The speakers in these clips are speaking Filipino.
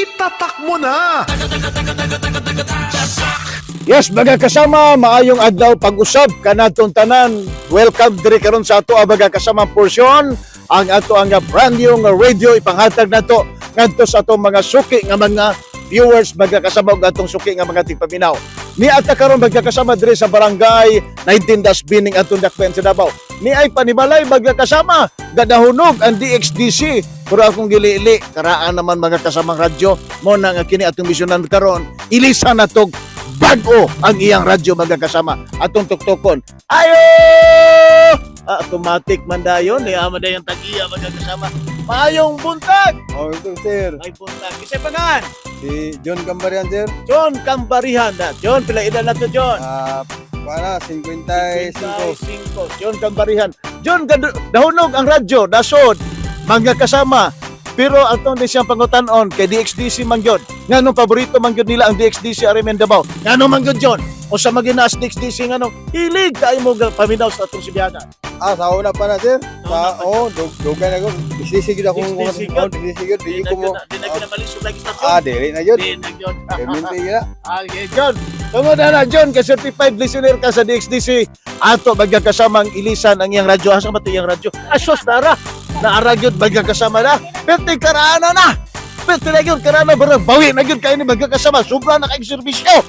itatak mo na! Yes, mga kasama, maayong adlaw pag-usab kanatong tanan. Welcome diri karon sa ato ang mga kasama portion. Ang ato ang brand new nga radio ipanghatag nato ngadto sa atong mga suki nga mga viewers, mga kasama og atong suki nga mga tigpaminaw. Ni ata karon mga kasama diri sa barangay 19-B ning atong dakpen sa Davao. Ni ay panibalay mga kasama gadahunog ang DXDC. Pero akong gili-ili karaan naman mga kasamang radyo mo na nga kini atong misyonan karon. Ilisa na tog bago ang iyang radyo mga kasama atong tuktokon. Ayo! Automatic man dayon, ni ama dayon tag-iya mga kasama. Maayong buntag. Oh, ito sir. Ay buntag. Kisay pangan? Si John Gambarian sir. John Cambarihan na. John, pila edad na to John? Para 55. 55. John Cambarihan. John, dahunog ang radyo, dasod, mga kasama. Pero atong di siyang pangutanon kay DXDC man gyud. Nganong paborito man gyud nila ang DXDC Arimen Davao. Ngano man gyud John? O sa maginaas DXDC ngano? Hilig kay mo paminaw sa atong Sibiyanan. Sa una pa na sir. Sa Dugay na ko. Isisigid ako isisigid. Di ko mo. Di na ginabalisod lagi stasyon. Dili na yun. Di na gyud. Permente gina. Okay, John. Tungod na John, kay certified listener ka sa DXDC. Ato magkakasamang ilisan ang iyang radyo. Asa ba 'to iyang radyo? Asos tara. Naaragyod magkakasama na. Pwede karana na. Pwede na yun karana. Barang bawi na yun kayo ni magkakasama. Sobra na kayong servisyo.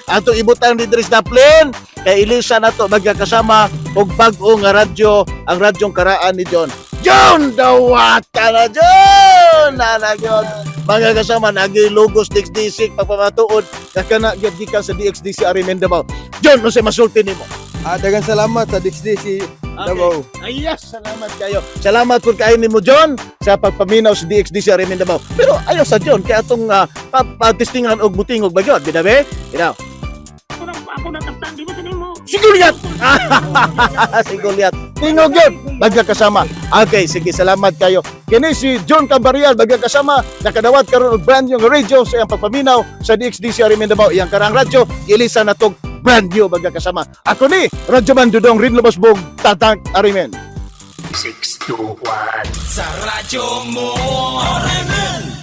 Ato ibutan ni Dres Daplin. Kay ilisan na to magkakasama. Og bag-o nga radyo. Ang radyong karaan ni John. John! Dawata na John! Nanagyon. Mga kasama, nagilogos DXDC pagpamatuod. Kakana gikan sa DXDC Arimen Davao. John, no say masulti nimo. Dagang salamat sa DXDC Davao. Ay, yes, salamat kayo. Salamat po kayo ni mo, John, sa pagpaminaw sa DXDC Arimen Davao. Pero ayaw sa John, kaya itong patistingan og butingog ba yun? Binabe? Binaw. Ako nataptan, di ba sa mo? Si Goliath! Si Goliath. Tingog yun. Magkakasama. Okay, sige, salamat kayo. Kini si John Cambarial, magkakasama. Nakadawat karon og brand new radio sa iyang pagpaminaw sa DXDC Arimen Davao. Iyang karang radyo, ilisa na tog brand new magkakasama. Ako ni, Radyo Man Dudong Rin Lubasbog, Tatang Arimen. 6, 2, 1 Sa radyo mo, Arimen!